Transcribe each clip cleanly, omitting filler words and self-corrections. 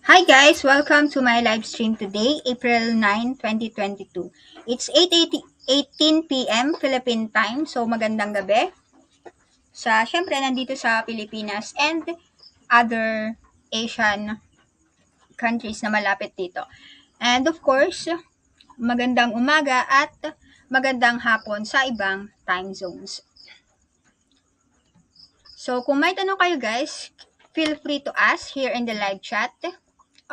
Hi guys, welcome to my live stream today, April 9, 2022. It's 8:18 p.m. Philippine time, so magandang gabi. Syempre nandito sa Pilipinas and other Asian countries na malapit dito. And of course, magandang umaga at magandang hapon sa ibang time zones. So kung may tanong kayo guys, feel free to ask here in the live chat.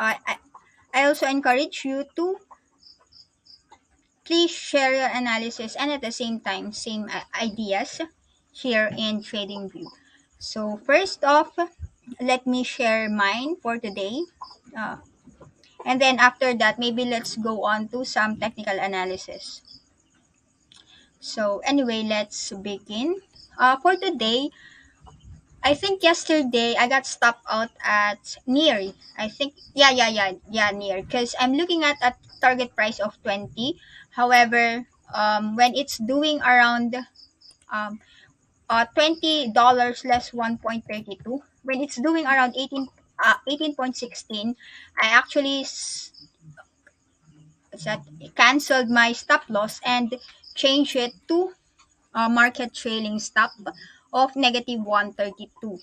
I also encourage you to please share your analysis and at the same time, same ideas here in TradingView. So first off, let me share mine for today. And then after that, maybe let's go on to some technical analysis. So anyway, let's begin. For today, I think yesterday I got stopped out at NEAR. I think, NEAR. Because I'm looking at a target price of 20. However, when it's doing around $20 less 1.32, when it's doing around 18.16, I actually canceled my stop loss and changed it to market trailing stop of negative 132.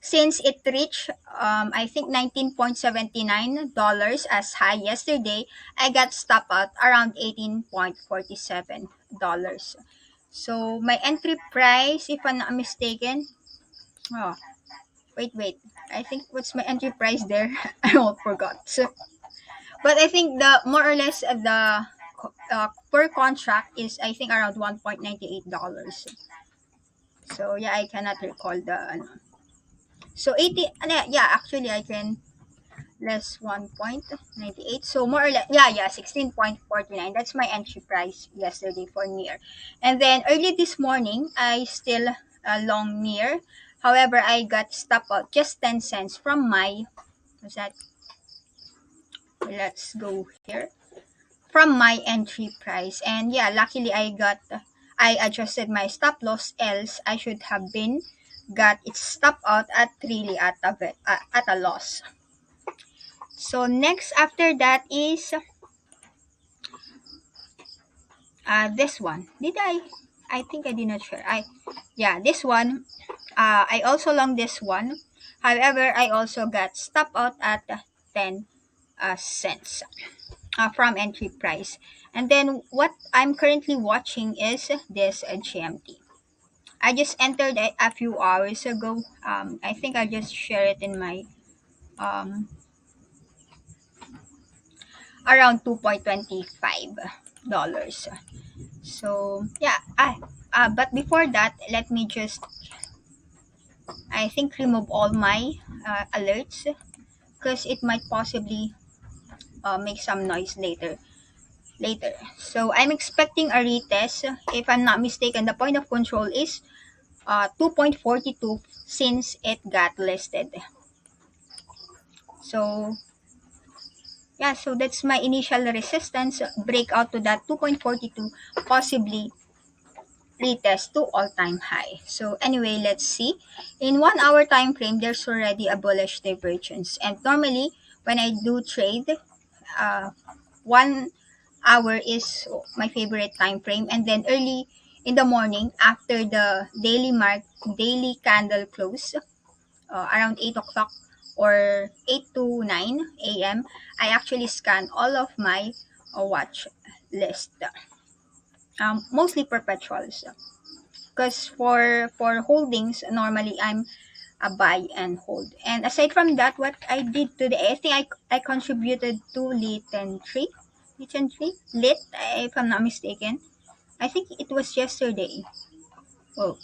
Since it reached, I think $19.79 as high yesterday, I got stopped out around $18.47. So my entry price, if I'm not mistaken, wait, I think what's my entry price there? I all forgot. So, but I think the more or less the per contract is I think around $1.98. So yeah, I cannot recall the. So 80, actually I can less 1.98. So more or less, 16.49. That's my entry price yesterday for NEAR. And then early this morning, I still long NEAR. However, I got stopped out just 10 cents from my, what's that? Let's go here. From my entry price. And yeah, luckily I adjusted my stop loss, else I should have been got its stop out at really at a loss. So next after that is this one. I think I did not share. This one. I also long this one. However, I also got stop out at 10 cents from entry price. And then what I'm currently watching is this GMT. I just entered a few hours ago. I think I just share it in my around $2.25. So yeah, but before that, let me just I think remove all my alerts because it might possibly make some noise later. So I'm expecting a retest. If I'm not mistaken, the point of control is 2.42 since it got listed. So yeah, so that's my initial resistance, breakout to that 2.42, possibly retest to all-time high. So anyway, let's see. In 1 hour time frame, there's already a bullish divergence. And normally, when I do trade, 1 hour is my favorite time frame. And then early in the morning, after the daily candle close, around 8 o'clock or 8 to 9 a.m., I actually scan all of my watch list. mostly perpetuals. Because for holdings, normally I'm a buy and hold. And aside from that, what I did today, I think I contributed to lit, if I'm not mistaken. I think it was yesterday. Oh,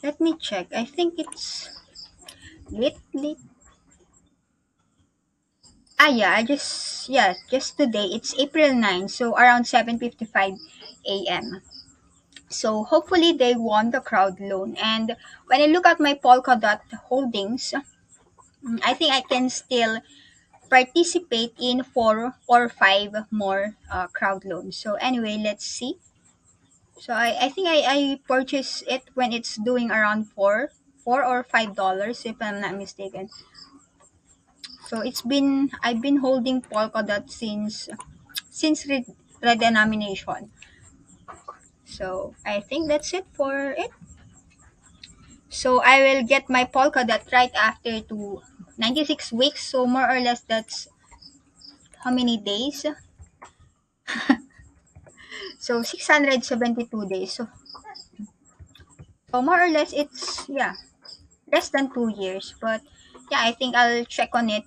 let me check. I think it's lit. Just today. It's April 9, so around 7:55 a.m. So hopefully they won the crowd loan. And when I look at my Polkadot holdings, I think I can still participate in 4 or 5 more crowd loans. So anyway, let's see. So I think I purchased it when it's doing around $4 or $5, if I'm not mistaken. So I've been holding Polkadot since redenomination. So I think that's it for it. So I will get my Polkadot right after to 96 weeks. So more or less that's how many days? So 672 days. So more or less it's less than 2 years. But yeah, I think I'll check on it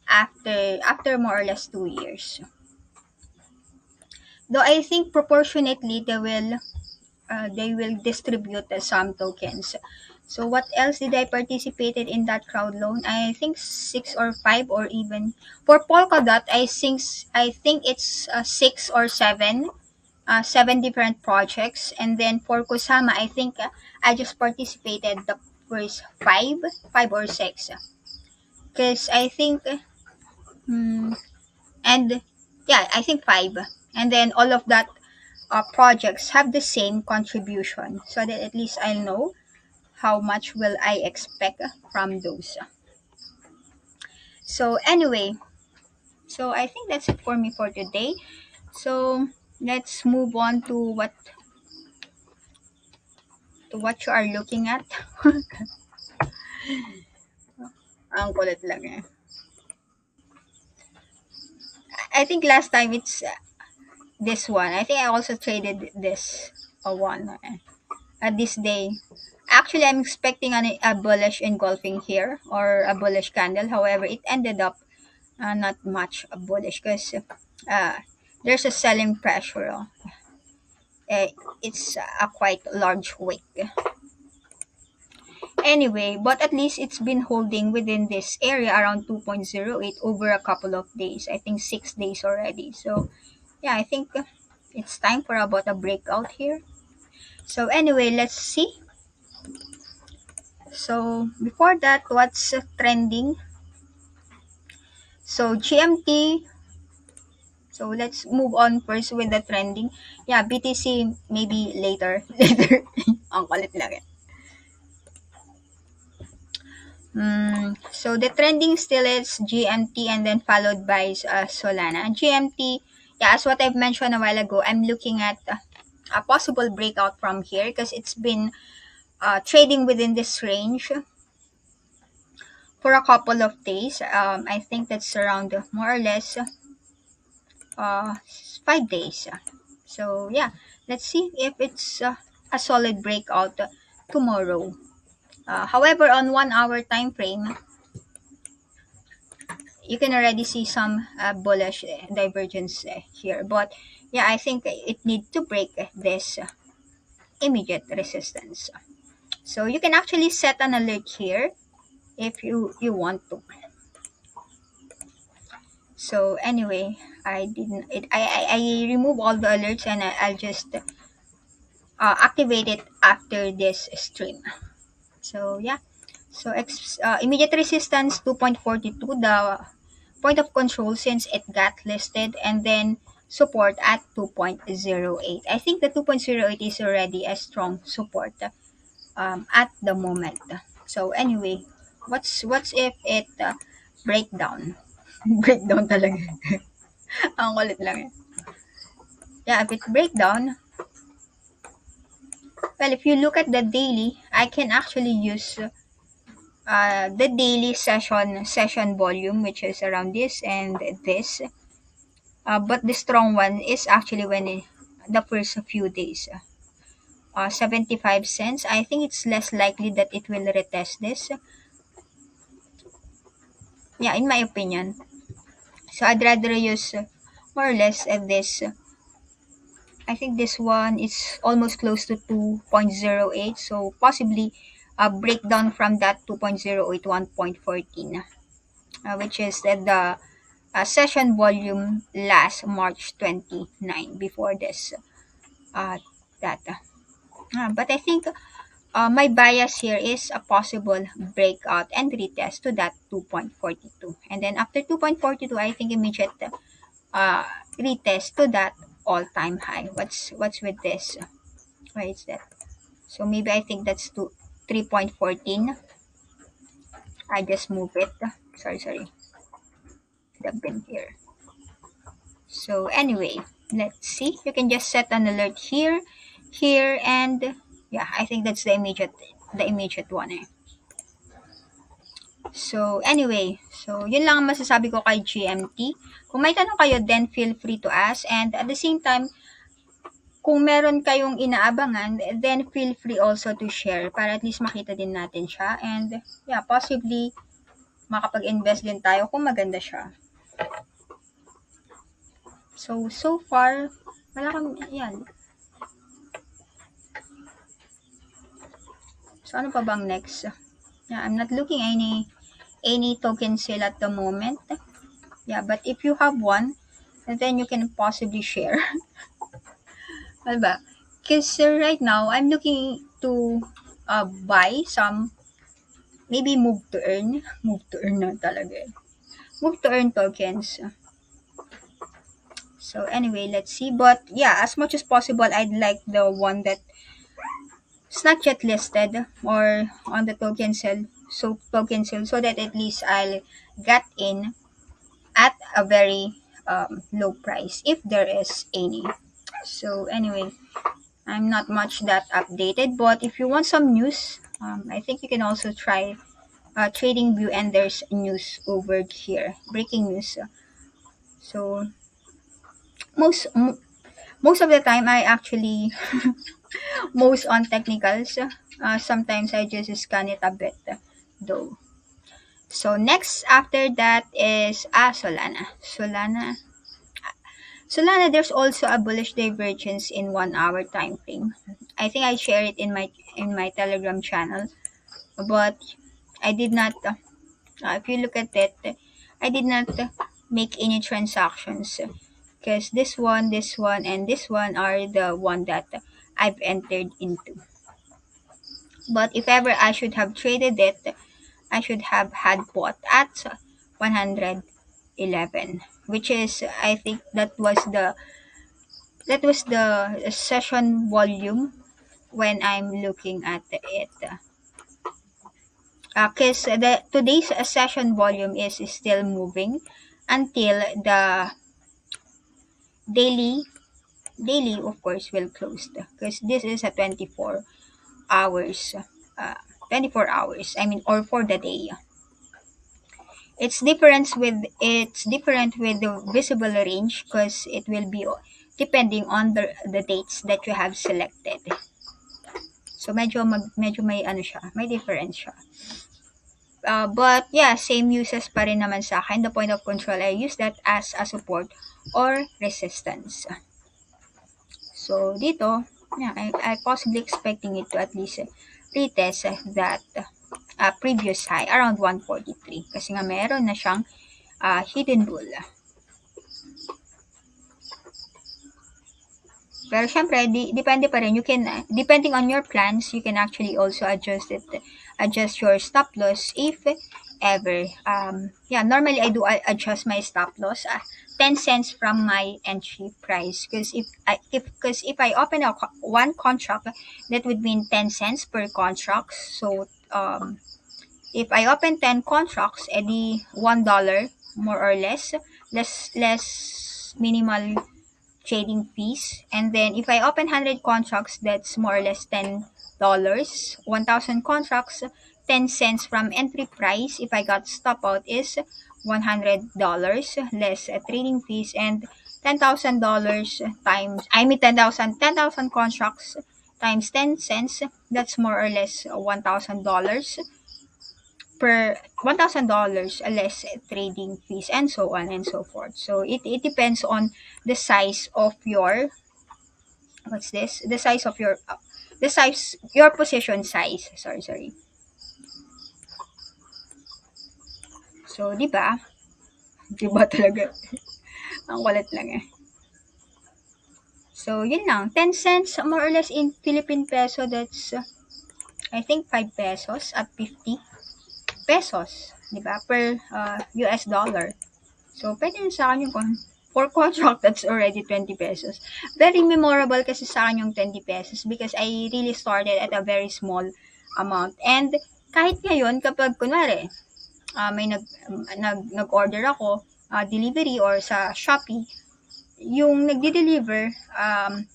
after more or less 2 years. Though I think proportionately they will distribute some tokens. So what else did I participated in that crowd loan? I think 6 or 5, or even for Polkadot, I think it's 6 or 7, 7 different projects. And then for Kusama, I think I just participated the first five or 6, because I think hmm, and yeah, I think 5, and then all of that projects have the same contribution, so that at least I'll know how much will I expect from those. So anyway, so I think that's it for me for today. So let's move on to what you are looking at. Ang kulit lang eh. I think last time it's this one. I think I also traded this one at this day. Actually, I'm expecting a bullish engulfing here, or a bullish candle. However, it ended up not much bullish, because uh, there's a selling pressure. Uh, it's a quite large wick. Anyway, but at least it's been holding within this area around 2.08 over a couple of days. I think 6 days already. So yeah, I think it's time for about a breakout here. So anyway, let's see. So before that, what's trending? So GMT. So let's move on first with the trending. Yeah, BTC maybe later. Later. Ang kulit lang eh. So the trending still is GMT, and then followed by Solana. GMT, yeah, as what I've mentioned a while ago, I'm looking at a possible breakout from here, because it's been trading within this range for a couple of days. I think that's around more or less uh, 5 days. So yeah, let's see if it's a solid breakout tomorrow. However, on 1 hour time frame, you can already see some bullish divergence here. But yeah, I think it needs to break this immediate resistance. So you can actually set an alert here if you want to. So anyway, I didn't it I remove all the alerts, and I'll just activate it after this stream. So yeah, so immediate resistance 2.42, the point of control since it got listed, and then support at 2.08. I think the 2.08 is already a strong support at the moment. So anyway, what's if it break down? Breakdown talaga. Ang kulit lang eh. Yeah, if it break down, well, if you look at the daily, I can actually use the daily session volume, which is around this and this. But the strong one is actually the first few days. 75 cents. I think it's less likely that it will retest this. Yeah, in my opinion. So I'd rather use more or less this. I think this one is almost close to 2.08. So possibly a breakdown from that 2.08 to 1.14, which is the session volume last March 29 before this data. But I think my bias here is a possible breakout and retest to that 2.42. And then after 2.42, I think immediate uh, retest to that all-time high. What's with this? Why is that? So maybe I think that's to 3.14. I just move it. Sorry. The bin here. So anyway, let's see. You can just set an alert here, and yeah, I think that's the immediate one. So anyway, so yun lang ang masasabi ko kay GMT. Kung may tanong kayo, then feel free to ask. And at the same time, kung meron kayong inaabangan, then feel free also to share para at least makita din natin siya. And yeah, possibly makapag-invest din tayo kung maganda siya. So far, wala kang, yan. So ano pa bang next? Yeah, I'm not looking any token sale at the moment. Yeah, but if you have one, then you can possibly share. Diba? Because right now, I'm looking to buy some, maybe move to earn. Move to earn na talaga. Move to earn tokens. So anyway, let's see. But yeah, as much as possible, I'd like the one that it's not yet listed or on the token sale. So token sale, so that at least I'll get in at a very low price if there is any. So anyway, I'm not much that updated, but if you want some news, I think you can also try trading view, and there's news over here, breaking news. So most of the time I actually most on technicals. Sometimes I just scan it a bit though. So next after that is Solana, there's also a bullish divergence in 1 hour time frame. I think I share it in my Telegram channel, but I did not. If you look at it, I did not make any transactions because this one, and this one are the one that I've entered into. But if ever I should have traded it, I should have had bought at 111, which is, I think that was the session volume when I'm looking at it. Because the today's session volume is still moving until the daily of course will close, because this is a 24 hours, uh, 24 hours, I mean, or for the day. It's different with the visible range, because it will be depending on the dates that you have selected. So medyo may ano siya, may difference siya. But yeah, same uses pa rin naman sa akin. The point of control, I use that as a support or resistance. So dito, yeah, I possibly expecting it to at least retest that previous high around 143, kasi nga meron na siyang hidden bull. Pero syempre, depende pa rin. You can, depending on your plans, you can actually also adjust your stop loss if ever. Yeah, normally I do adjust my stop loss 10 cents from my entry price, because if I open one contract, that would mean 10 cents per contract. So if I open 10 contracts, edi $1 more or less minimal trading fees. And then if I open 100 contracts, that's more or less $10. 1,000 contracts, 10 cents from entry price. If I got stop out is $100 less trading fees, and $10,000 times, I mean 10,000 contracts times 10 cents, that's more or less $1,000 per $1,000 less trading fees, and so on and so forth. So it depends on the size of your, what's this? The size of your, your position size. Sorry. So, di ba? Di ba talaga? Ang kulit lang eh. So, yun lang. 10 cents more or less in Philippine peso. That's, I think, 5 pesos at 50 pesos. Di ba? Per US dollar. So, pwede na sa akin yung for contract, that's already 20 pesos. Very memorable kasi sa akin yung 20 pesos because I really started at a very small amount. And kahit ngayon, kapag kunwari, may nag-order ako, delivery or sa Shopee, yung nagdi-deliver,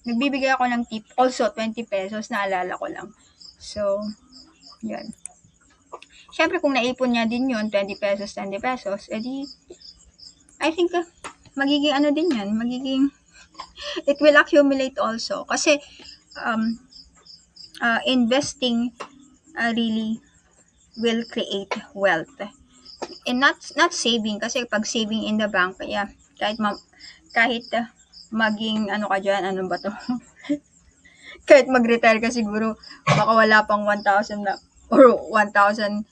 nagbibigay ako ng tip, also 20 pesos, naalala ko lang. So, yun. Siyempre, kung naipon niya din yun, 20 pesos, edi, I think, magiging ano din yan, it will accumulate also. Kasi, investing really will create wealth. And not saving, kasi pag saving in the bank, yeah, kahit maging ano ka dyan, ano ba to? Kahit mag-retire ka siguro, baka wala pang 1,000 na, or 1,000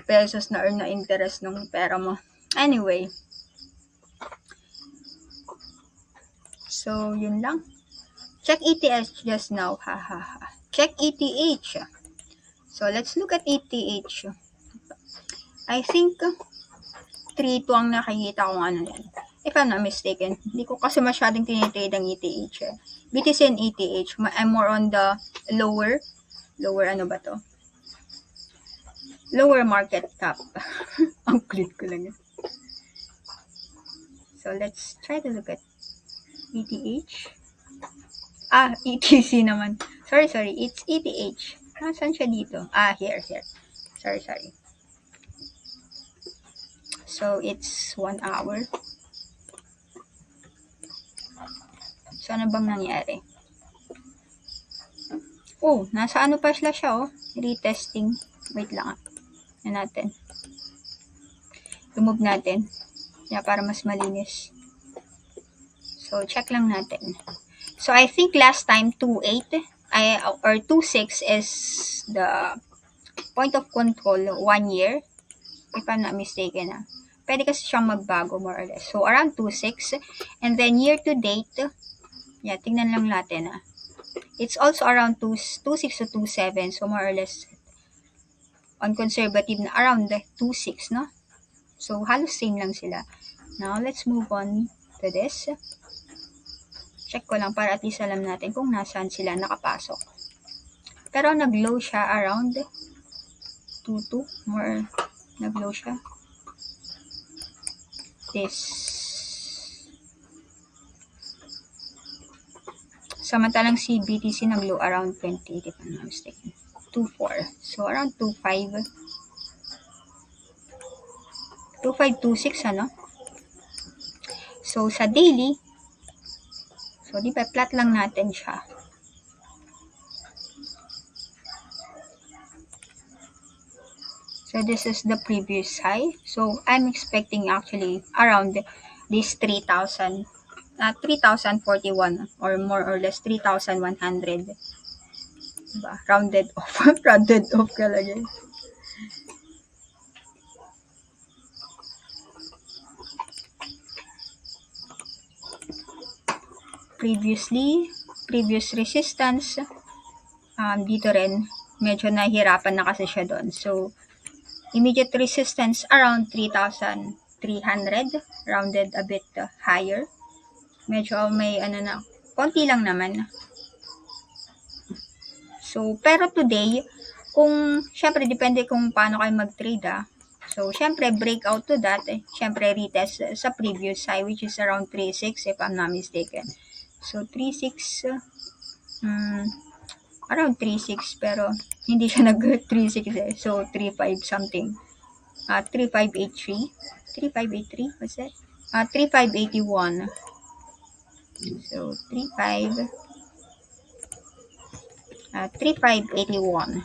pesos na earn na interest ng pera mo. Anyway. So, yun lang. Check ETH just now. Check ETH. So, let's look at ETH. I think 3 to ang nakikita kong ano yan. If I'm not mistaken. Hindi ko kasi masyadong tinitrade ang ETH. BTC and ETH. I'm more on the lower ano ba to? Lower market cap. Ang kulit ko lang yan. So, let's try to look at ETH. ETC naman. Sorry. It's ETH. Saan siya dito? Here. Sorry. So, it's 1 hour. So, ano bang nangyari? Oh, nasa ano pa siya oh. Retesting. Wait lang. Yan natin. Remove natin. Yeah, para mas malinis. So, check lang natin. So, I think last time 2.8 or 2.6 is the point of control 1 year. If I'm not mistaken. Pwede kasi siyang magbago more or less. So, around 2.6. And then, year to date, yeah, tingnan lang natin. It's also around 2.6 to 2.7. So, more or less, on conservative na around 2.6, no? So, halos same lang sila. Now, let's move on to this. Check ko lang para at least alam natin kung nasaan sila nakapasok. Pero, nag-low siya around 2.2. More, nag-low siya. This. Samantalang si BTC nag-low around 20, if I'm not mistaken. 2.4. So, around 2.5. 2.526, ano? So, sa daily, so, di ba, flat lang natin siya. So, this is the previous high. So, I'm expecting actually around this 3,041 or more or less 3,100. Diba? Rounded off. Rounded off ka lagi. Previous resistance, dito rin, medyo nahihirapan na kasi siya doon. So, immediate resistance around 3,300, rounded a bit higher. Medyo may konti lang naman. So, pero today, syempre, depende kung paano kayo mag-trade, So, syempre, breakout to that, syempre, retest sa previous high, which is around 3.6, if I'm not mistaken. So, 3.6, around 3.6, pero hindi siya nag-3.6 So, 3.5 something. 3.583. 3.583, what's that? 3.581. So, 3581.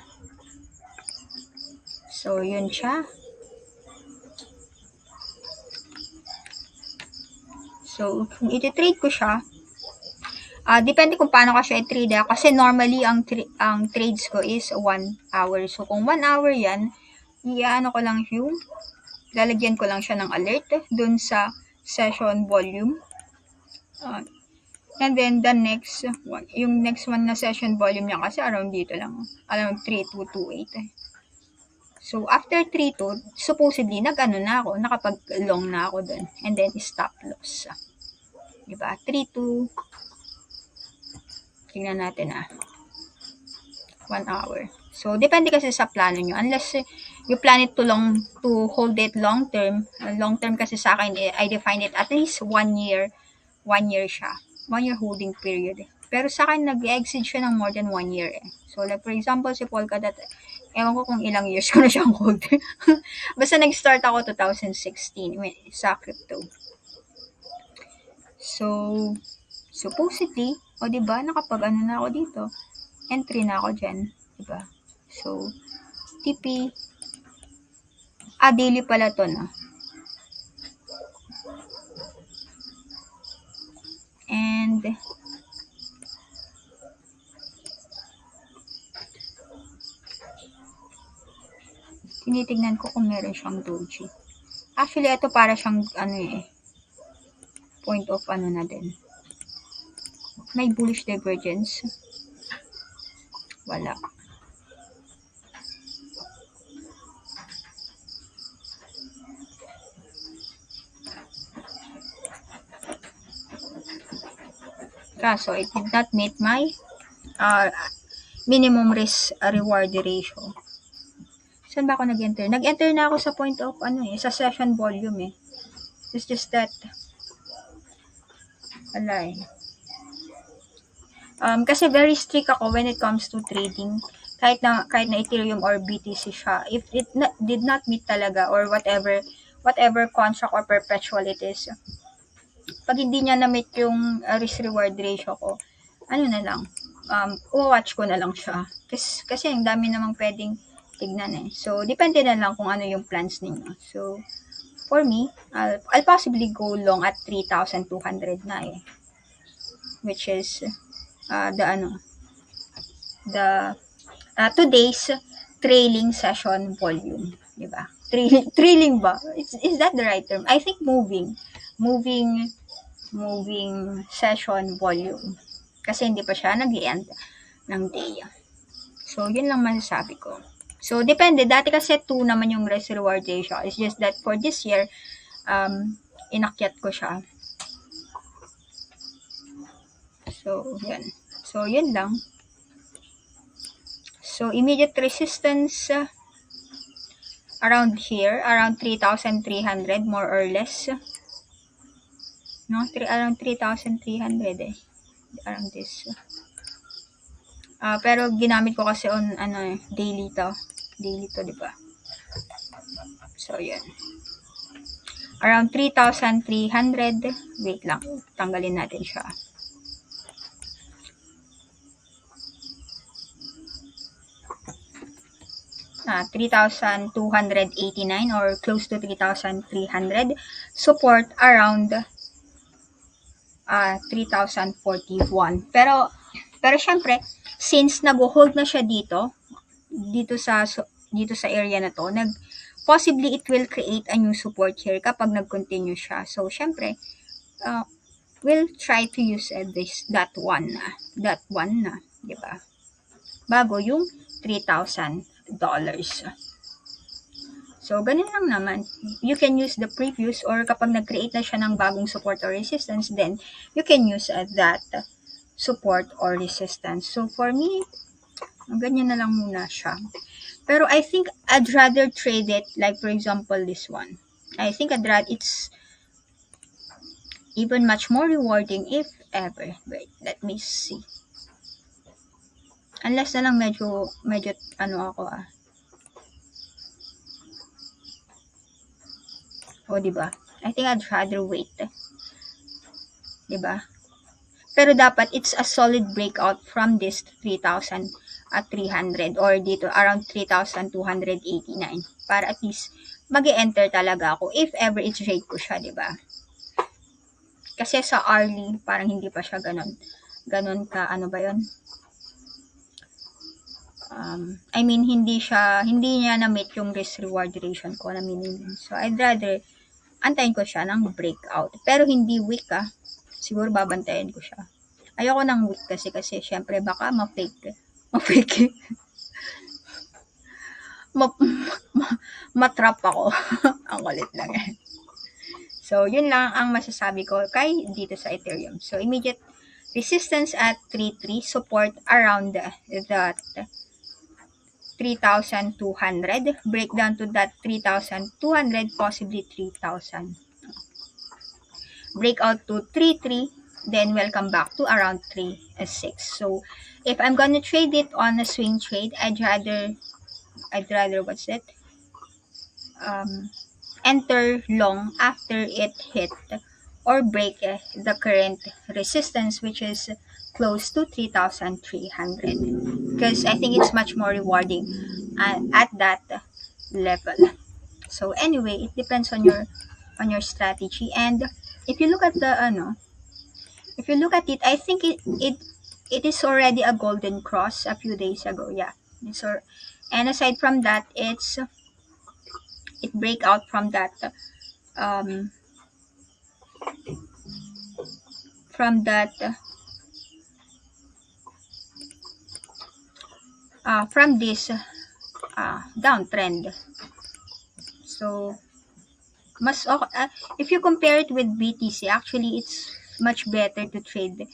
So, yun siya. So, kung iti-trade ko siya, depende kung paano ka siya i-trade. Kasi normally, ang trades ko is 1 hour. So, kung 1 hour yan, iyaano ko lang yung, lalagyan ko lang siya ng alert dun sa session volume. And then, the next one, yung next one na session volume niya kasi around dito lang. Around 3228. So, after 32, supposedly, nag-ano na ako, nakapag-long na ako dun. And then, stop loss. Diba? 32. Tingnan natin 1 hour. So, depende kasi sa plano nyo. Unless you plan it to hold it long term. Long term kasi sa akin, I define it at least 1 year. 1 year siya. 1 year holding period. Pero sa akin, nag-exceed siya ng more than 1 year So, like for example, si Polkadot, ewan ko kung ilang years ko na siyang hold. Basta nag-start ako 2016 sa crypto. So, supposedly, diba, nakapag-ano na ako dito. Entry na ako dyan. Diba? So, TP. Daily pala to, no? And, tinitignan ko kung meron siyang doji. Actually, ito para siyang, point of na din. May bullish divergence. Wala. Kaso, it did not meet my minimum risk reward ratio. Saan ba ako nag-enter? Nag-enter na ako sa point of sa session volume It's just that wala kasi very strict ako when it comes to trading. Kahit na Ethereum or BTC siya, if it did not meet talaga or whatever contract or perpetual it is, pag hindi niya na-meet yung risk reward ratio ko, na lang, watch ko na lang siya. Kasi ang dami namang pwedeng tignan So, depende na lang kung ano yung plans ninyo. So, for me, I'll possibly go long at 3,200 na which is the today's trailing session volume, di ba? Trailing ba? Is that the right term? I think moving session volume. Kasi hindi pa siya nag-end ng day. So, yun lang masasabi ko. So, depende. Dati kasi 2 naman yung risk reward ratio. It's just that for this year, inakyat ko siya. So, yan. So, yun lang. So, immediate resistance around here, around 3,300 more or less. No, around 3,300 around this. Pero ginamit ko kasi on daily to, di ba? So, yan. Around 3,300. Wait lang, tanggalin natin siya. Ah, 3,289 or close to 3,300. Support around 3,041. Pero syempre, since nag-hold na siya dito sa area na to, possibly it will create a new support here kapag nag-continue siya. So, syempre, we'll try to use that one na, di ba? Bago yung $3,000. So, ganun lang naman. You can use the previous or kapag nag-create na siya ng bagong support or resistance, then you can use that support or resistance. So, for me, ganyan na lang muna siya. Pero I think I'd rather trade it like, for example, this one. I think it's even much more rewarding if ever. Wait, let me see. Unless na lang medyo ako diba? I think I'd rather wait. Diba? Pero dapat it's a solid breakout from this 3,300 or dito around 3,289 para at least mag-enter talaga ako if ever i-trade ko siya, di ba? Kasi sa hourly, parang hindi pa siya ganon ka, ano ba yun? I mean, hindi niya na-meet yung risk-reward ratio ko na minimum. So, I'd rather antayin ko siya ng breakout. Pero hindi weak siguro babantayan ko siya. Ayoko ng weak kasi syempre baka ma-fake. Matrap ako. Ang kulit lang eh. So, yun lang ang masasabi ko kay dito sa Ethereum. So, immediate resistance at 3.3, support around that 3,200, breakdown to that 3,200, possibly 3,000. Breakout to 3.3, then welcome back to around 3.6. So, if I'm gonna trade it on a swing trade, I'd rather what's it? Enter long after it hit or break the current resistance, which is close to 3,300, because I think it's much more rewarding at that level. So anyway, it depends on your strategy. And if you look at it, I think it is already a golden cross a few days ago. Yeah, and aside from that, it break out from that from this downtrend. So mas if you compare it with BTC, actually it's much better to trade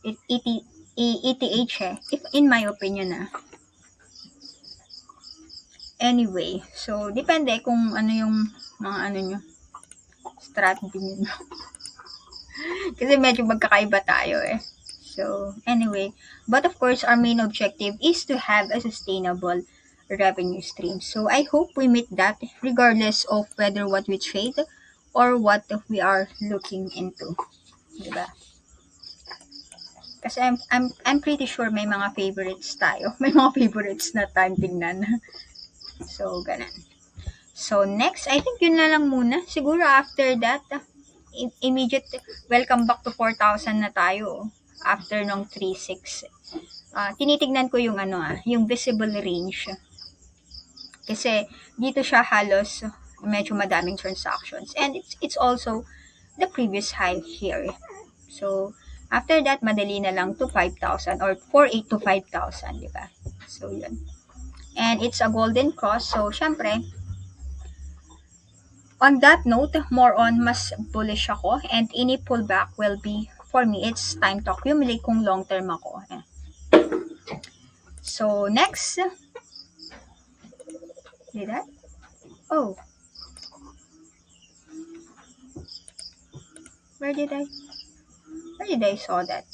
ETH if in my opinion Anyway, so depende kung ano yung mga nyo strategy nyo. Kasi medyo magkakaiba tayo eh. So, anyway, but of course, our main objective is to have a sustainable revenue stream. So, I hope we meet that regardless of whether what we trade or what we are looking into. Diba? Kasi I'm pretty sure may mga favorites tayo. May mga favorites na time tingnan. So, ganun. So, next, I think yun na lang muna. Siguro after that, immediate welcome back to 4,000 na tayo after nung 3.6. Tinitignan ko yung yung visible range. Kasi dito siya halos medyo madaming transactions. And it's also the previous high here. So, after that, madali na lang to 5,000 or 4.8 to 5,000, di ba? So, yun. And it's a golden cross. So, syempre, on that note, more on mas bullish ako, and any pullback will be, for me, it's time to accumulate kung long term ako. So, next. Did that? Oh. Where did I saw that?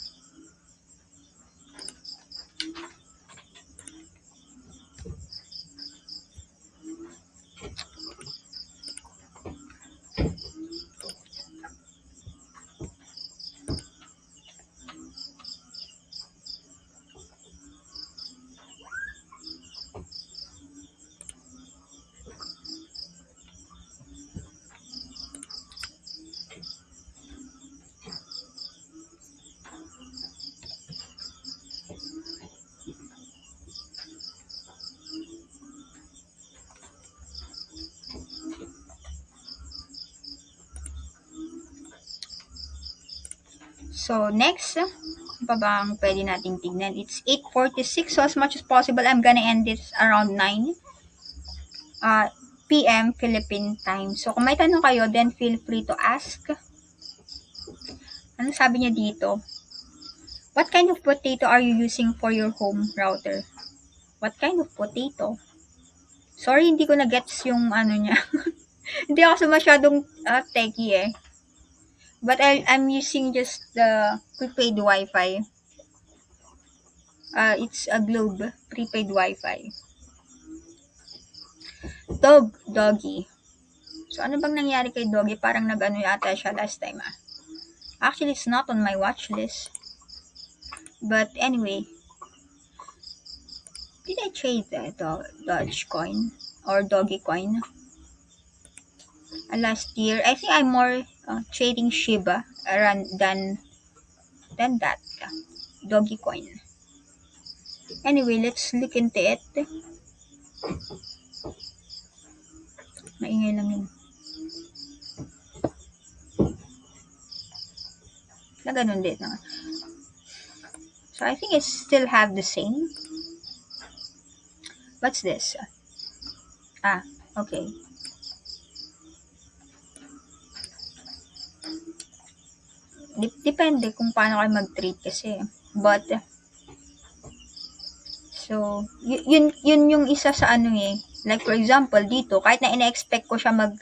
So, next, pa bang pwede nating tignan? It's 8:46, so as much as possible, I'm gonna end this around 9 p.m. Philippine time. So, kung may tanong kayo, then feel free to ask. Ano sabi niya dito? What kind of potato are you using for your home router? What kind of potato? Sorry, hindi ko na-gets yung niya. Hindi ako masyadong techie eh. But I'm using just the prepaid Wi-Fi. It's a Globe prepaid Wi-Fi. Doggy. So, ano bang nangyari kay Doggy? Parang nag-ano yata siya last time Actually, it's not on my watch list. But anyway, did I trade the Dodge coin or Doggy coin last year? I think I'm more trading Shiba around than that Doggy coin. Anyway, let's look into it. Maingay lang yun. Na ganun din. No? So I think it still have the same. What's this? Ah, okay. Depende kung paano kayo mag-trade kasi. But, so, yun yung isa sa ano eh. Like for example, dito, kahit na ina-expect ko siya mag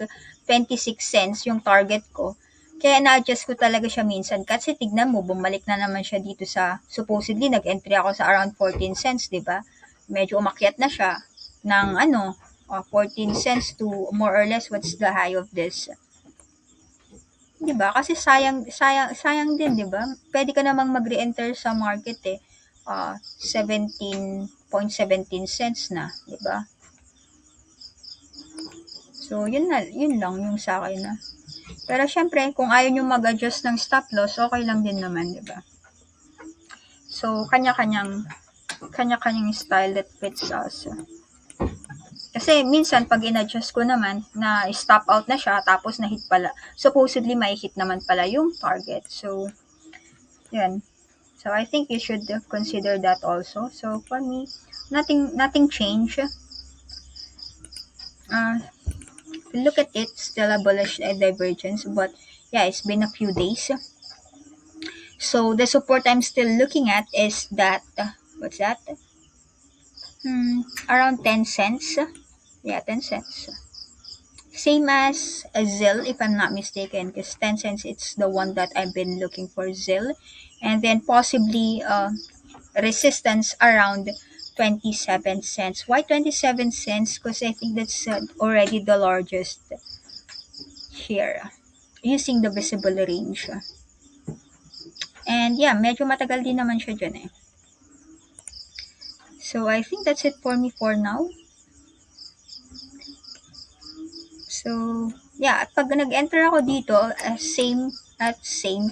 26 cents yung target ko, kaya na-adjust ko talaga siya minsan. Kasi tignan mo, bumalik na naman siya dito sa, supposedly, nag-entry ako sa around 14 cents, di ba? Medyo umakyat na siya ng 14 cents to more or less what's the high of this. 'Di ba? Kasi sayang din, 'di ba? Pwede ka namang mag-re-enter sa market eh. 17.17 cents na, 'di ba? So, yun lang yung sa akin na. Pero syempre, kung ayaw nyo mag-adjust ng stop loss, okay lang din naman, 'di ba? So, kanya-kanyang style that fits us. Kasi minsan pag in-adjust ko naman na stop out na siya tapos na-hit pala. Supposedly may hit naman pala yung target. So, yan. So, I think you should consider that also. So, for me, nothing changed. Look at it, still a bullish divergence. But, yeah, it's been a few days. So, the support I'm still looking at is that, what's that? Around 10 cents. Yeah, 10 cents. Same as a ZIL, if I'm not mistaken, because 10 cents, it's the one that I've been looking for, ZIL. And then possibly resistance around 27 cents. Why 27 cents? Because I think that's already the largest here using the visible range. And yeah, medyo matagal din naman siya dyan eh. So I think that's it for me for now. So, yeah, pag nag-enter ako dito, same.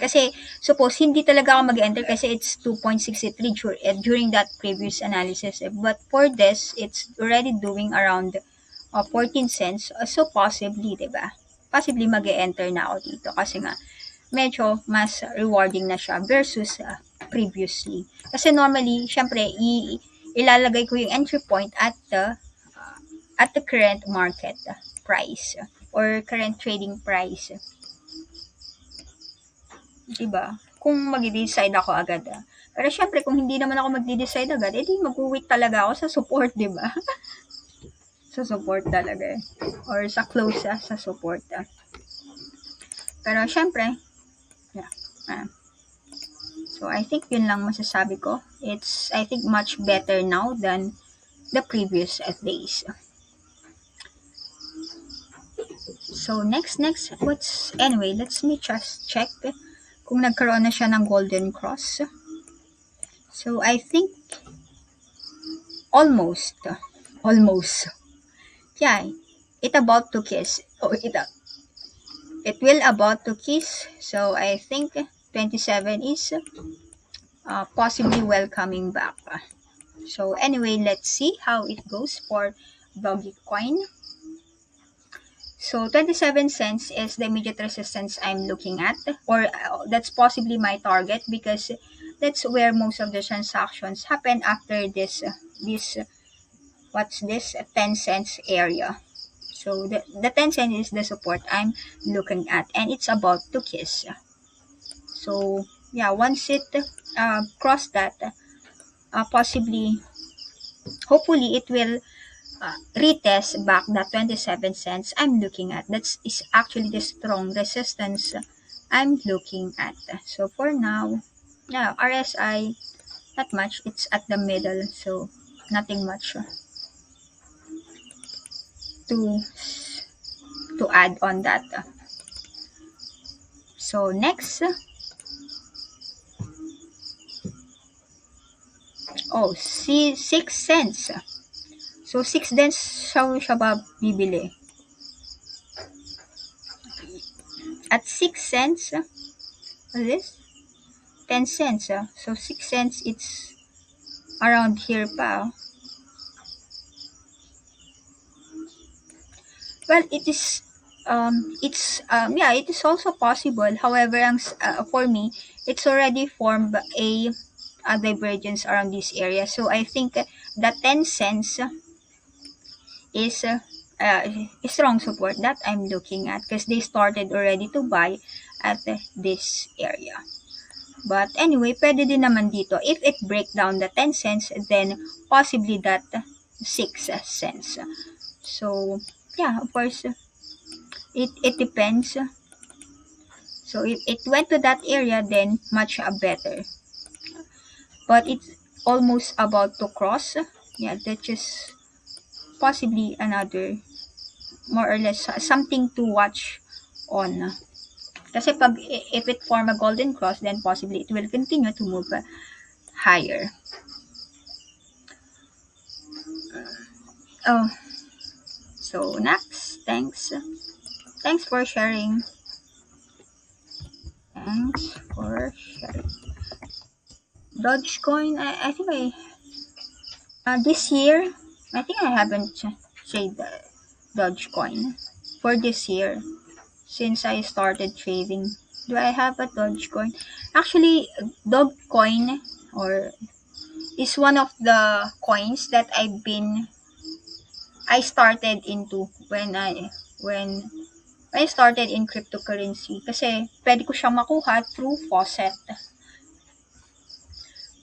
Kasi, suppose, hindi talaga ako mag-enter kasi it's 2.63 during that previous analysis. But for this, it's already doing around 14 cents. So, possibly, diba? Possibly mag-enter na ako dito kasi nga, medyo mas rewarding na siya versus previously. Kasi normally, syempre, ilalagay ko yung entry point at the current market price or current trading price. Diba? Kung mag-decide ako agad. Pero syempre, kung hindi naman ako mag-decide agad, edi mag-wait talaga ako sa support, diba? Sa support talaga eh. Or sa close sa support. Pero syempre, yeah. So, I think yun lang masasabi ko. It's, I think, much better now than the previous days. So, next, anyway, let's me just check kung nagkaroon na siya ng golden cross. So, I think, almost. Yeah, it about to kiss. It will about to kiss. So, I think 27 is possibly welcoming back. So, anyway, let's see how it goes for Doggy Coin. So, 27 cents is the immediate resistance I'm looking at, or that's possibly my target because that's where most of the transactions happen after this what's this, 10 cents area. So, the 10 cents is the support I'm looking at, and it's about to kiss. So, yeah, once it cross that, possibly, hopefully, it will retest back that 27 cents I'm looking at. That is actually the strong resistance I'm looking at. So for now, yeah, RSI, not much. It's at the middle, so nothing much to add on that. So next, Oh, see, 6 cents. So, 6 din siya ba bibili? At 6 cents, what is this? 10 cents. So, 6 cents, it's around here pa. Well, it is also possible. However, for me, it's already formed a divergence around this area. So, I think the 10 cents is strong support that I'm looking at because they started already to buy at this area. But anyway, pwede din naman dito. If it break down the 10 cents, then possibly that 6 cents. So, yeah, of course, it depends. So, if it went to that area, then much better. But it's almost about to cross. Yeah, that's just possibly another, more or less, something to watch on. Kasi if it form a golden cross, then possibly it will continue to move higher. Oh, so next, thanks for sharing. Thanks for sharing. Dogecoin, I think this year, I think I haven't traded Dogecoin for this year since I started trading. Do I have a Dogecoin? Actually, Dogecoin or is one of the coins that I started into when I started in cryptocurrency kasi pwede ko siyang makuha through faucet.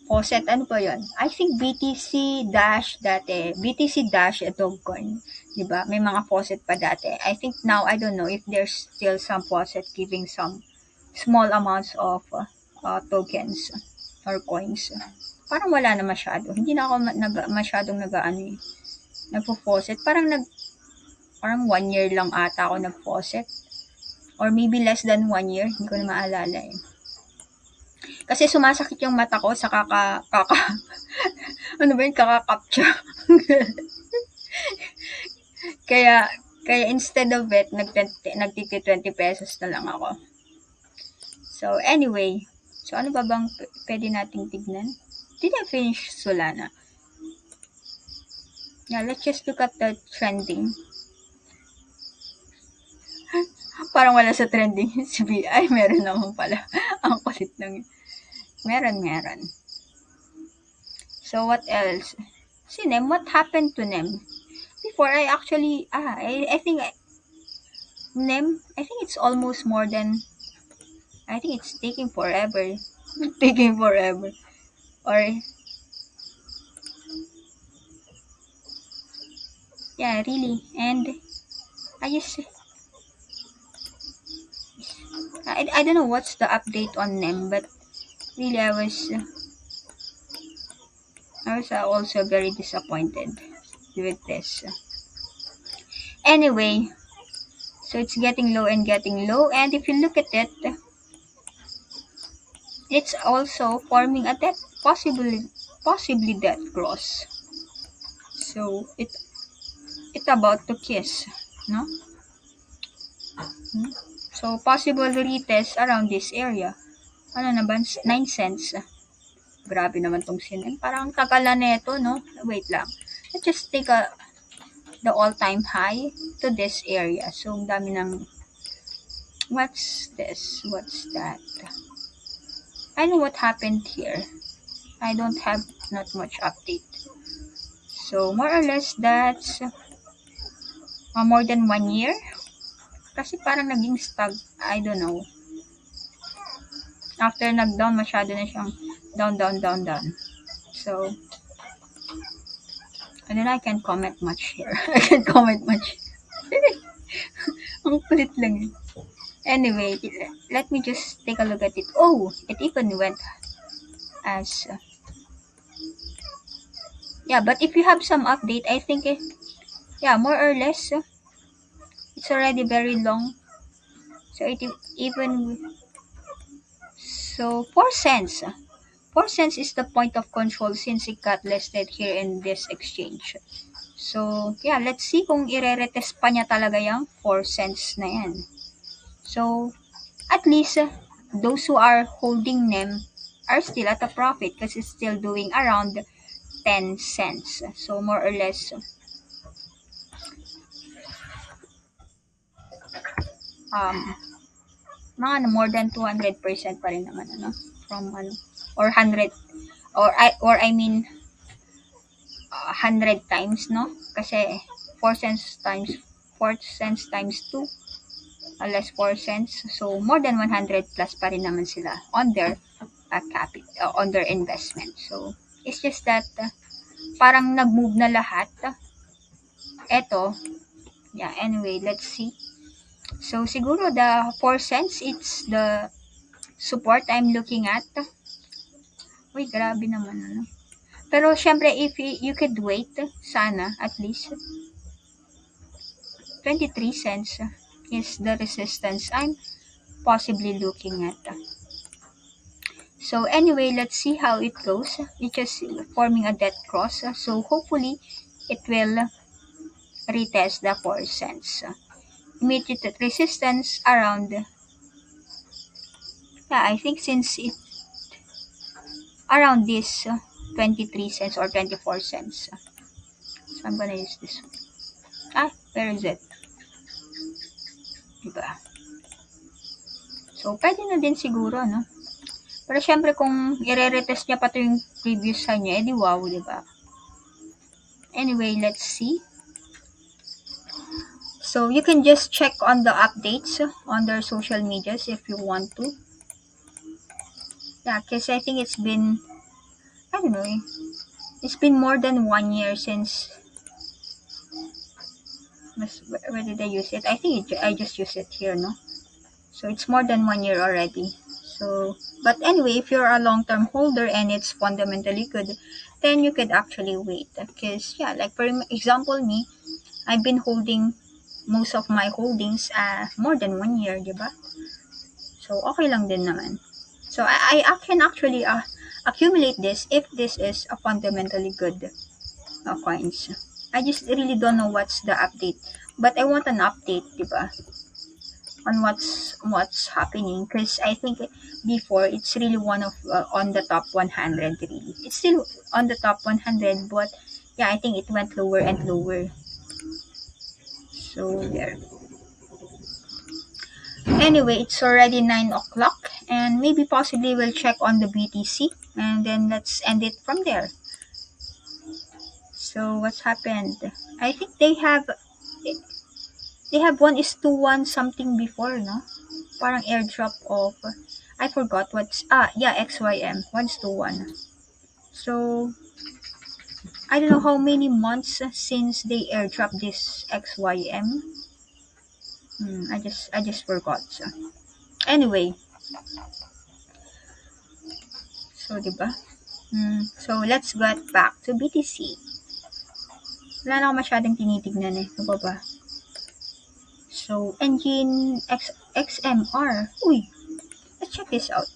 Faucet, ano ba yun? I think BTC Dash dati. BTC Dash Dogecoin. Diba? May mga faucet pa dati. I think now, I don't know if there's still some faucet giving some small amounts of tokens or coins. Parang wala na masyado. Hindi na ako masyadong nagpo-faucet. Parang 1 year lang ata ako nag-faucet. Or maybe less than 1 year. Hindi ko na maalala eh. Kasi sumasakit yung mata ko sa ano ba yun? Kaka-captcha. kaya instead of it, nagtiti 20 pesos na lang ako. So, anyway. So, ano ba bang pwede nating tignan? Did I finish Solana? Yeah, let's just look at the trending. Parang wala sa trending. Ay, meron naman pala. Ang kulit lang yun. Meron. So, what else? Si NEM, what happened to NEM? Before, I think NEM, I think it's almost more than, I think it's taking forever. Or, yeah, really. And, I don't know what's the update on NEM, but really I was also very disappointed with this. Anyway, so it's getting low, and if you look at it, it's also forming a death, possibly death cross. So it's about to kiss, no? So possible retest around this area. Ano na ba? 9 cents. Grabe naman tong sinin. Parang tagal na neto, no? Wait lang. Let's just take the all-time high to this area. So, ang dami ng... What's this? What's that? I know what happened here. I don't have not much update. So, more or less, that's more than 1 year. Kasi parang naging stag, I don't know. After nag-down, masyado na siyang down. So, and then I can't comment much here. Ang kulit lang yun. Anyway, let me just take a look at it. Oh, it even went as... yeah, but if you have some update, I think, more or less, it's already very long. So, it even... So, 4 cents. 4 cents is the point of control since it got listed here in this exchange. So, yeah, let's see kung ire-retest pa niya talaga yung 4 cents na yan. So, at least, those who are holding them are still at a profit because it's still doing around 10 cents. So, more or less, mga more than 200% pa rin naman, from, or 100, or I mean, 100 times, no? Kasi 4 cents times 4 cents times 2, less 4 cents. So, more than 100 plus pa rin naman sila on their on their investment. So, it's just that parang nag-move na lahat. Eto, yeah, anyway, let's see. So, siguro the 4 cents, it's the support I'm looking at. Uy, grabe naman, Pero, syempre, if you could wait, sana, at least, 23 cents is the resistance I'm possibly looking at. So anyway, let's see how it goes. It's just forming a dead cross. So hopefully, it will retest the 4 cents. Immediate resistance around, yeah, I think since it around this 23 cents or 24 cents. So I'm gonna use this one. Where is it? Diba? So, pwede na din siguro, no? Pero syempre kung i-retest niya pa ito yung previous high niya, edi wow, diba? Anyway, let's see. So, you can just check on the updates on their social medias if you want to. Yeah, because I think it's been, I don't know, it's been more than 1 year since, where did I use it? I think I just used it here, no? So, it's more than 1 year already. So, but anyway, if you're a long-term holder and it's fundamentally good, then you could actually wait. Because, yeah, like for example, me, I've been holding most of my holdings more than 1 year, diba? So, okay lang din naman. So, I can actually accumulate this if this is a fundamentally good coins. I just really don't know what's the update. But I want an update, diba? On what's happening, because I think before it's really one of on the top 100 really. It's still on the top 100, but yeah, I think it went lower and lower. So there. Anyway, it's already 9 o'clock and maybe possibly we'll check on the BTC and then let's end it from there. So what's happened? I think they have 1:1 something before, no? Parang airdrop of, I forgot what's, XYM, 1:1. So, I don't know how many months since they airdrop this XYM. I just forgot. So. Anyway. So, diba? So, let's get back to BTC. Wala na ako masyadong tinitignan eh. Ano ba? So, engine XMR. Uy, let's check this out.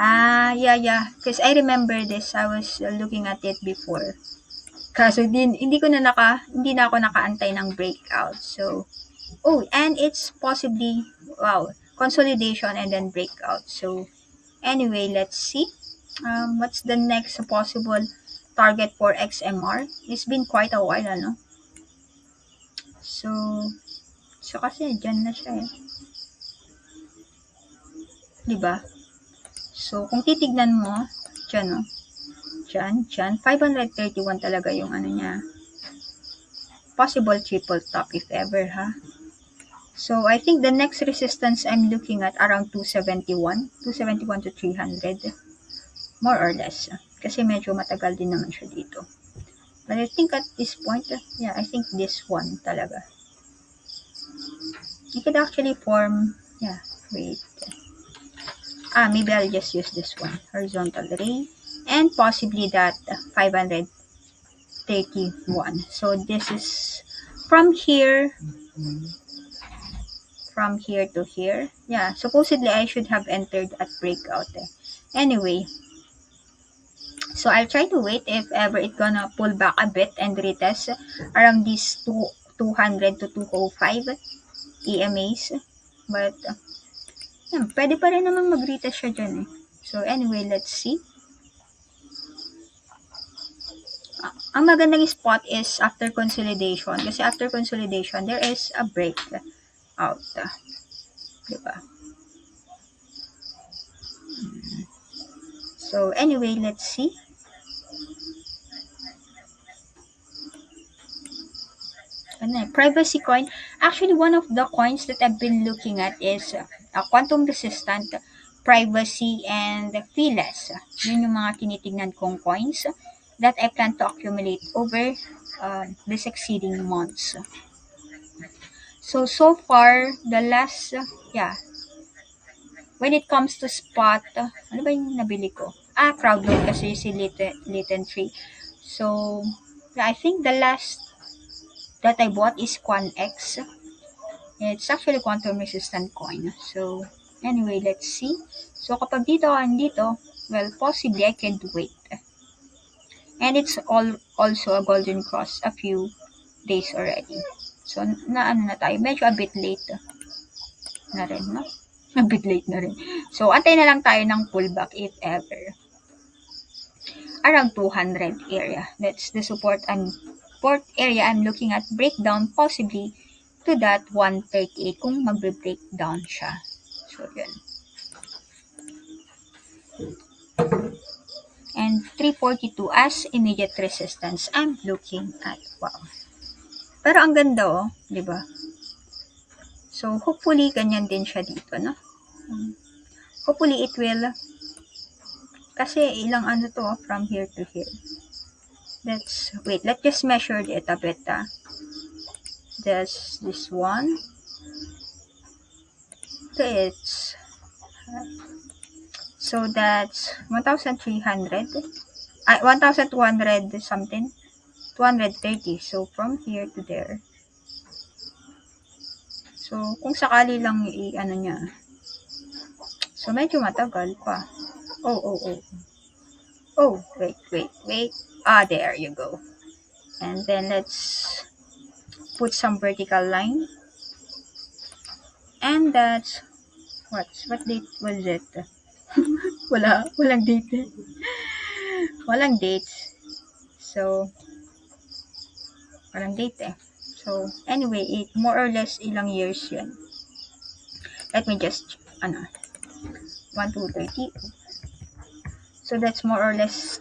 Yeah. Because I remember this. I was looking at it before. Kaso hindi na ako nakaantay ng breakout. So, and it's possibly, consolidation and then breakout. So, anyway, let's see. What's the next possible target for XMR? It's been quite a while, ano? So kasi dyan na siya eh. Diba? So, kung titignan mo, dyan, no? Dyan, 531 talaga yung ano niya. Possible triple top if ever, ha? So, I think the next resistance I'm looking at around 271 to 300. More or less. Kasi medyo matagal din naman siya dito. But I think at this point, I think this one talaga. You could actually form, wait. Maybe I'll just use this one. Horizontal ray. And possibly that 531. So this is from here to here. Yeah, supposedly I should have entered at breakout. Anyway, so I'll try to wait if ever it gonna pull back a bit and retest around these 200 to 205 EMAs. But, yan, pwede pa rin naman mag-retest siya dyan eh. So anyway, let's see. Ang magandang spot is after consolidation. Kasi after consolidation, there is a break out. Diba? So anyway, let's see. Privacy coin. Actually, one of the coins that I've been looking at is a quantum resistant, privacy, and feeless. Yun yung mga tinitignan kong coins that I plan to accumulate over the succeeding months. So far, the last, when it comes to spot, ano ba yung nabili ko? Crowdload kasi si Latent 3. So, I think the last that I bought is QuantX. It's actually quantum resistant coin. So, anyway, let's see. So, kapag dito, well, possibly I can wait. And it's also a golden cross a few days already. So, na tayo. Medyo a bit late na rin, no? A bit late na rin. So, antay na lang tayo ng pullback if ever. Around 200 area. That's the support area I'm looking at. Breakdown possibly to that 138 kung magbe-breakdown siya. So, yun. And 342 as immediate resistance I'm looking at. Wow. Pero ang ganda di ba? So, hopefully, ganyan din siya dito, no? Hopefully, it will. Kasi ilang from here to here. Let's just measure it a bit, There's this one. So that's 1,300. 1,200 something. 230. So, from here to there. So, kung sakali lang niya. So, medyo matagal pa. Oh, wait. There you go. And then, let's put some vertical line. And that's, what date was it? Walang date. Walang dates. So, walang date So, anyway, more or less ilang years yun. Let me just, 1, 2, 30. So, that's more or less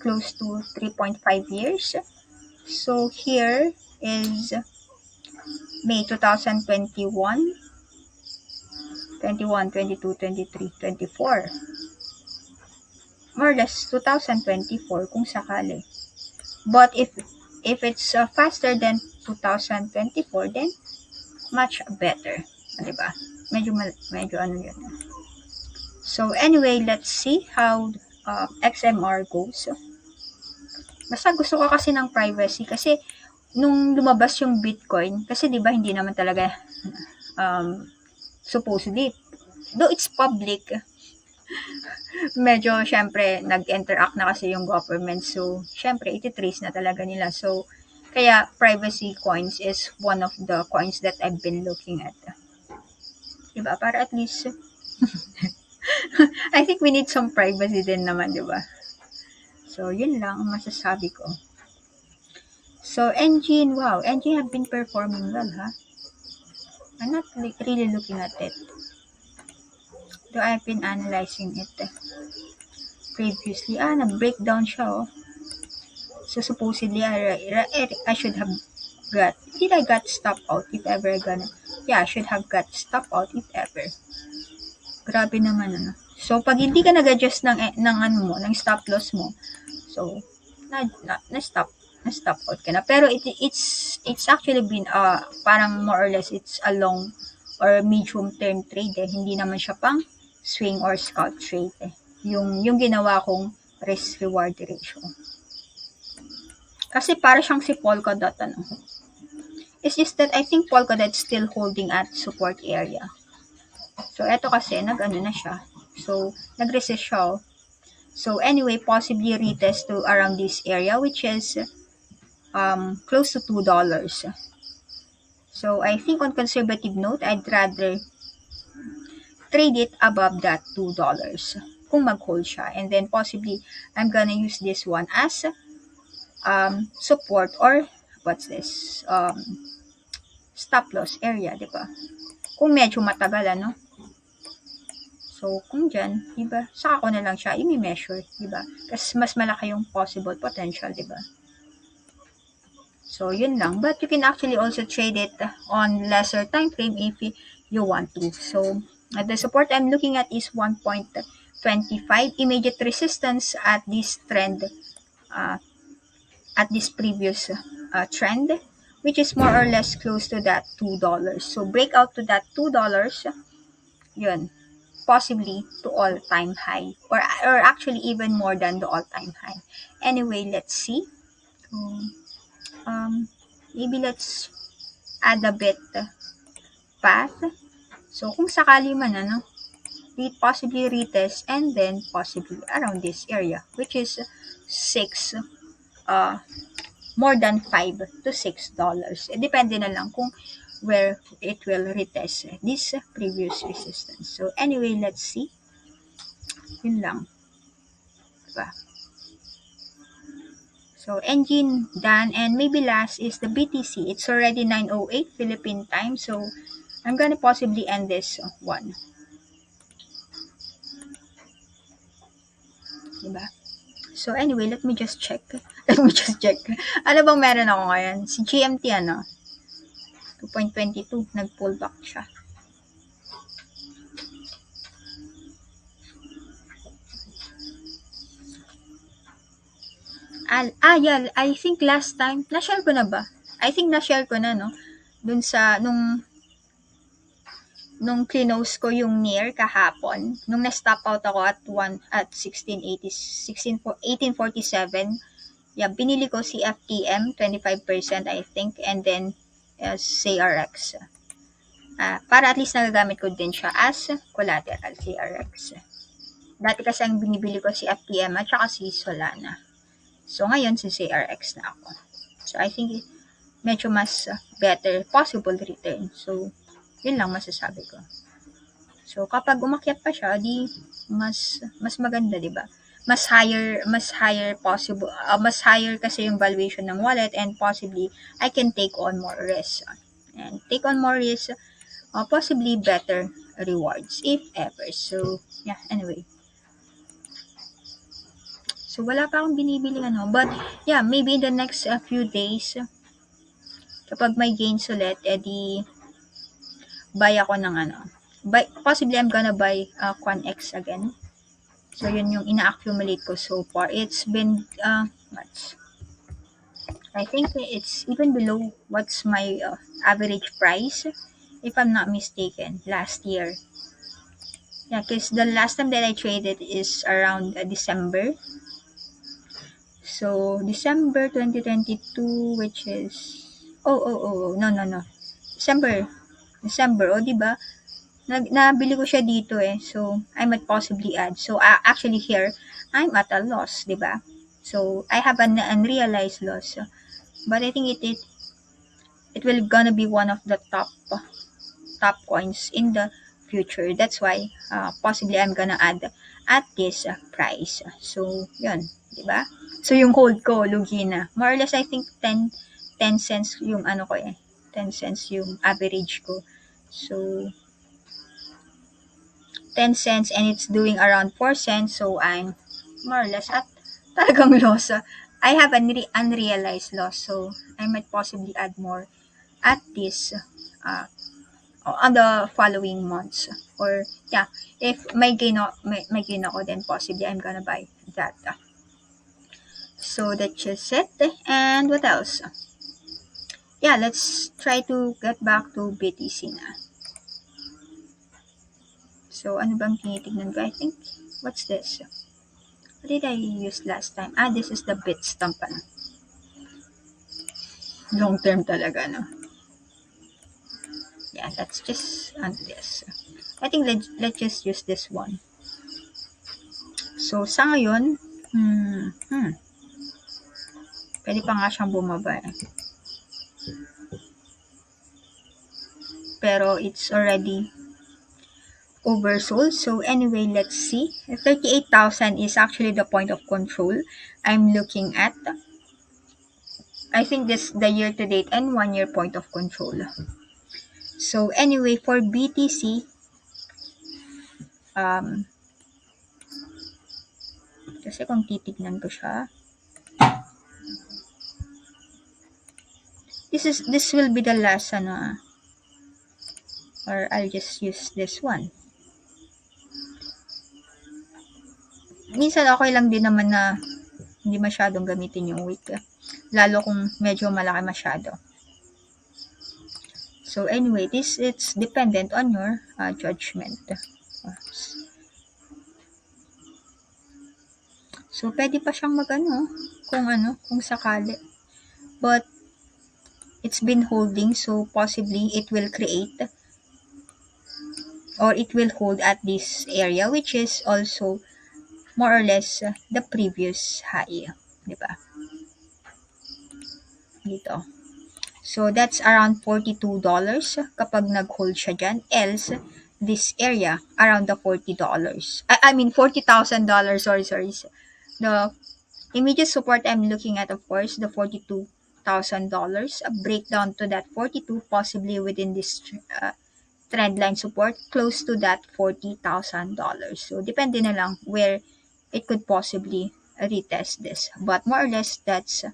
close to 3.5 years. So, here is May 2021, 21, 22, 23, 24. More or less 2024 kung sakali. But if it's faster than 2024, then much better. Diba? Medyo yun. So anyway, let's see how XMR goes. Basta gusto ko kasi ng privacy kasi nung lumabas yung Bitcoin, kasi diba hindi naman talaga supposedly, though it's public, medyo syempre nag-interact na kasi yung government, so syempre ititrace na talaga nila. So kaya privacy coins is one of the coins that I've been looking at, diba, para at least I think we need some privacy din naman, diba? So yun lang ang masasabi ko. So Engine, wow, Engine have been performing well, I'm not really looking at it, though I've been analyzing it previously. Na-breakdown siya, So supposedly, I should have got stop out if ever I should have got stop out if ever. Grabe naman, So, pag hindi ka nag-adjust ng stop loss mo, so, na-stop out ka na. Pero it's actually been, parang more or less, it's a long or medium term trade, Hindi naman siya pang swing or scalp trade, Yung ginawa kong risk-reward ratio. Kasi para siyang si Polkadot, It's just that I think Polkadot still holding at support area. So, eto kasi, na siya. So, nag-resist siya, So anyway, possibly retest to around this area, which is close to $2. So I think on conservative note, I'd rather trade it above that $2 kung mag-hold siya. And then possibly, I'm gonna use this one as support or what's this? Stop loss area, di ba? Kung medyo matagal, ano? So, kung dyan, di ba, saka ko na lang siya i-measure, di ba? Kasi mas malaki yung possible potential, di ba? So, yun lang. But you can actually also trade it on lesser time frame if you want to. So, the support I'm looking at is 1.25 immediate resistance at this trend, at this previous trend, which is more or less close to that $2. So, breakout to that $2, yun, possibly to all-time high, or actually even more than the all-time high. Anyway, let's see. So, maybe let's add a bit path. So, kung sakali man, ano, possibly retest and then possibly around this area, which is 6, more than $5 to $6. Depende na lang kung where it will retest this previous resistance. So, anyway, let's see. Yun lang. Diba? So, engine done. And maybe last is the BTC. It's already 9:08 Philippine time. So, I'm gonna possibly end this one. Diba? So, anyway, let me just check. Ano bang meron ako ngayon? Si GMT, ano? 2.22. Nag-pull back siya. Yeah, I think last time, na-share ko na ba? I think na-share ko na, no? Dun sa, nung close ko yung NEAR kahapon, nung na-stop out ako at 1847, yeah, binili ko si FTM, 25% I think, and then CRX. Para at least nagagamit ko din siya as collateral, CRX. Dati kasi ang binibili ko si FTM at saka si Solana. So, ngayon si CRX na ako. So, I think medyo mas better possible return. So, yun lang masasabi ko. So, kapag umakyat pa siya, di mas maganda, di ba? Mas higher possible, mas higher kasi yung valuation ng wallet, and possibly I can take on more risk. And take on more risk, possibly better rewards if ever. So, yeah, anyway. So, wala pa akong binibiling ano. But, yeah, maybe in the next few days, kapag may gains ulit, edi buy ako ng ano. Possibly I'm gonna buy NEAR again. So, yun yung ina-accumulate ko so far. It's been, I think it's even below what's my average price, if I'm not mistaken, last year. Yeah, because the last time that I traded is around December. So, December 2022, which is, no. December, diba? Nabili ko siya dito So, I might possibly add. So, actually here, I'm at a loss, diba? So, I have an unrealized loss. But I think it will gonna be one of the top coins in the future. That's why, possibly I'm gonna add at this price. So, yun, diba? So, yung hold ko, lugi na. More or less, I think 10 cents yung ano ko 10 cents yung average ko. So, 10 cents and it's doing around 4 cents. So, I'm more or less at talagang loss. I have an unrealized loss. So, I might possibly add more at this on the following months. Or, yeah, if may gain ako, then possibly I'm gonna buy that. So, that's just it. And what else? Yeah, let's try to get back to BTC na. So, ano bang tinitignan ko? I think, what's this? What did I use last time? This is the bit stamp. Long term talaga, no? Yeah, that's just this. I think let's just use this one. So, sa ngayon, pwede pa nga siyang bumaba eh. Pero it's already oversold. So anyway, let's see. 38,000 is actually the point of control I'm looking at. I think this the year to date and 1 year point of control. So anyway, for BTC, kasi kung titignan ko siya, this will be the last or I'll just use this one. Minsan okay lang din naman na hindi masyadong gamitin yung wick, lalo kung medyo malaki masyado. So anyway, it's dependent on your judgment. So pwede pa siyang kung sakali. But it's been holding, so possibly it will create or it will hold at this area, which is also more or less the previous high, di ba? Dito. So that's around $42 kapag nag-hold siya dyan. Else, this area around the $40. I mean $40,000. Sorry. The immediate support I'm looking at, of course, the $42,000. A breakdown to that 42, possibly within this trend line support, close to that $40,000. So depende na lang where it could possibly retest this. But more or less, that's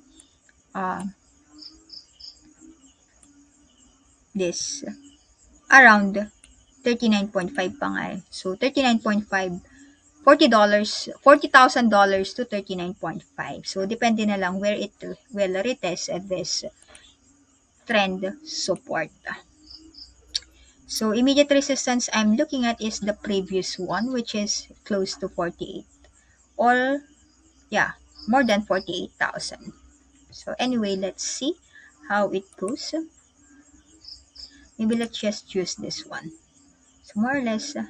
this around 39.5 pa nga eh. So 39.5, $40,000 to 39.5. So depende na lang where it will retest at this trend support. So immediate resistance I'm looking at is the previous one, which is close to 48, or more than 48,000. So anyway, let's see how it goes. Maybe let's just use this one. So more or less, of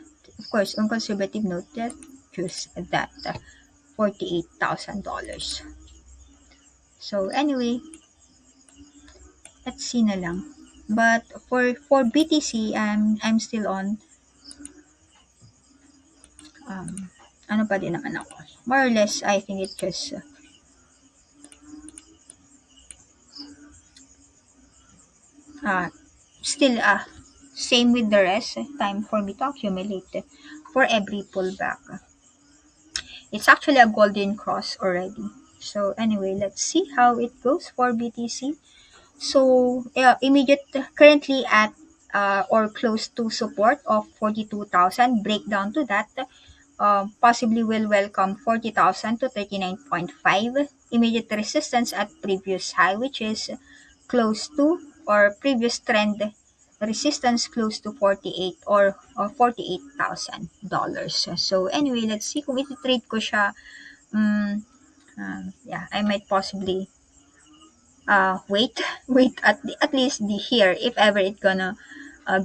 course, on conservative note, let's choose that $48,000. So anyway, let's see na lang. But for BTC, I'm still on ano pa din naman ako. More or less, I think it just still same with the rest. Time for me to accumulate for every pullback. It's actually a golden cross already. So anyway, let's see how it goes for BTC. So immediate currently at or close to support of 42,000. Breakdown to that, possibly will welcome 40,000 to 39.5. Immediate resistance at previous high, which is close to, or previous trend resistance close to 48 or $48,000. So anyway, let's see kung iti-trade ko siya. I might possibly wait at least here if ever it gonna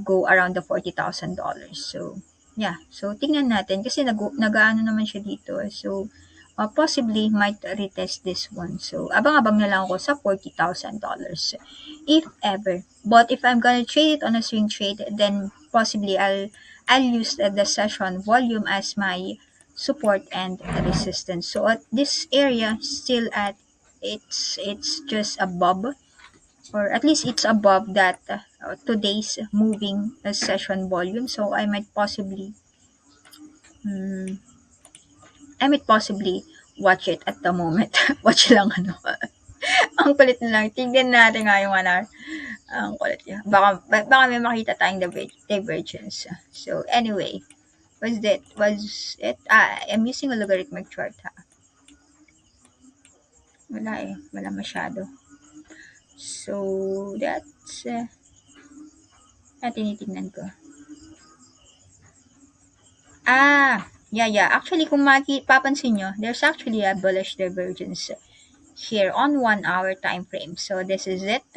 go around the $40,000. So so tingnan natin kasi nag-aano naman siya dito. So possibly might retest this one. So abang-abang na lang ako sa $40,000 if ever. But if I'm gonna trade it on a swing trade, then possibly I'll use the session volume as my support and resistance. So at this area, still at it's just above, or at least it's above that today's moving session volume. So I might possibly watch it at the moment. Watch lang ang kulit na lang. Tignan natin nga yung 1 hour. Ang kulit niya. Baka may makita tayong divergence. So anyway, was it? I'm using a logarithmic chart Wala masyado. So that's tinitignan ko. Actually, kung papansin nyo, there's actually a bullish divergence here on 1 hour time frame. So this is it.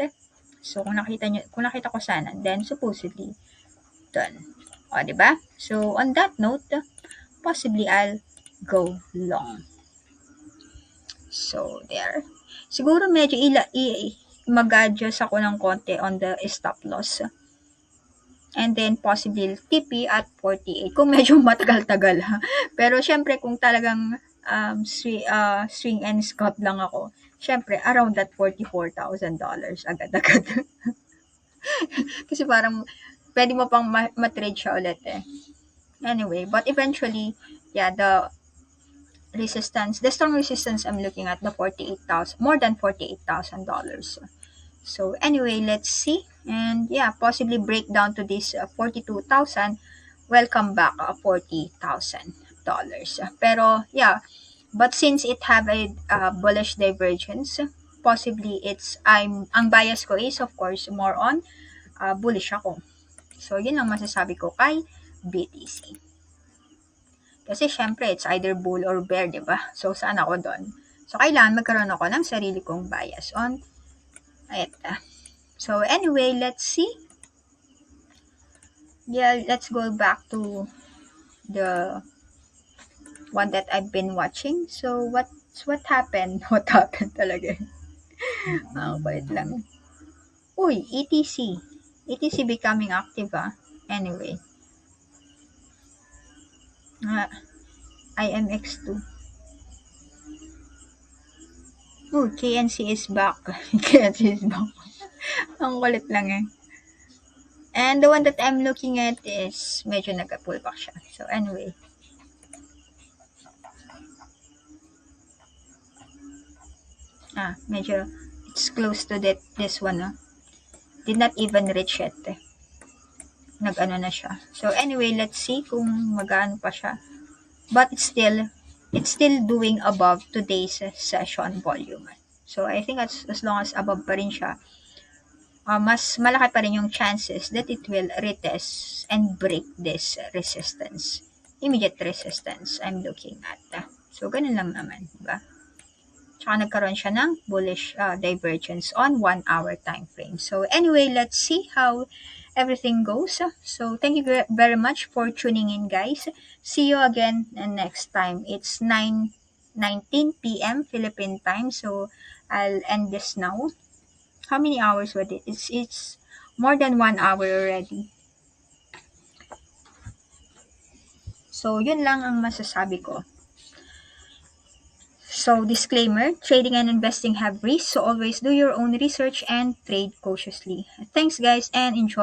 So kung nakita ko sana, then supposedly done. O, diba? So on that note, possibly I'll go long. So, there. Siguro medyo mag-adjust ako ng konti on the stop loss. And then, possibly, TP at 48. Kung medyo matagal-tagal ha. Pero, syempre, kung talagang swing and scout lang ako, syempre, around that $44,000 agad-agad. Kasi parang, pwede mo pang matrade siya ulit eh. Anyway, but eventually, yeah, the strong resistance I'm looking at the 48,000, more than $48,000. So anyway, let's see, and yeah, possibly break down to this 42,000. Welcome back $40,000. Pero yeah, but since it have a bullish divergence, possibly ang bias ko is of course more on bullish ako. So yun ang masasabi ko kay BTC. Kasi syempre, it's either bull or bear, di ba? So, saan ako doon? So, kailangan magkaroon ako ng sarili kong bias on it. So, anyway, let's see. Yeah, let's go back to the one that I've been watching. So, what happened? What happened talaga? Kulit lang. Uy, ETC. ETC becoming active, Anyway. IMX2. Oh, KNC is back. KNC is back. Ang kulit lang eh. And the one that I'm looking at is medyo nag-pull back siya. So anyway. Medyo it's close to this one, Did not even reach it eh. Nag-ano na siya. So anyway, let's see kung mag-ano pa siya. But it's still doing above today's session volume. So I think as long as above pa rin siya, mas malaki pa rin yung chances that it will retest and break this resistance. Immediate resistance I'm looking at. So ganun lang naman, diba? Tsaka nagkaroon siya ng bullish divergence on 1 hour time frame. So anyway, let's see how everything goes. So thank you very much for tuning in, guys. See you again next time. It's 9:19 p.m. Philippine time. So I'll end this now. How many hours was it? It's more than 1 hour already. So yun lang ang masasabi ko. So disclaimer, trading and investing have risks, so always do your own research and trade cautiously. Thanks guys and enjoy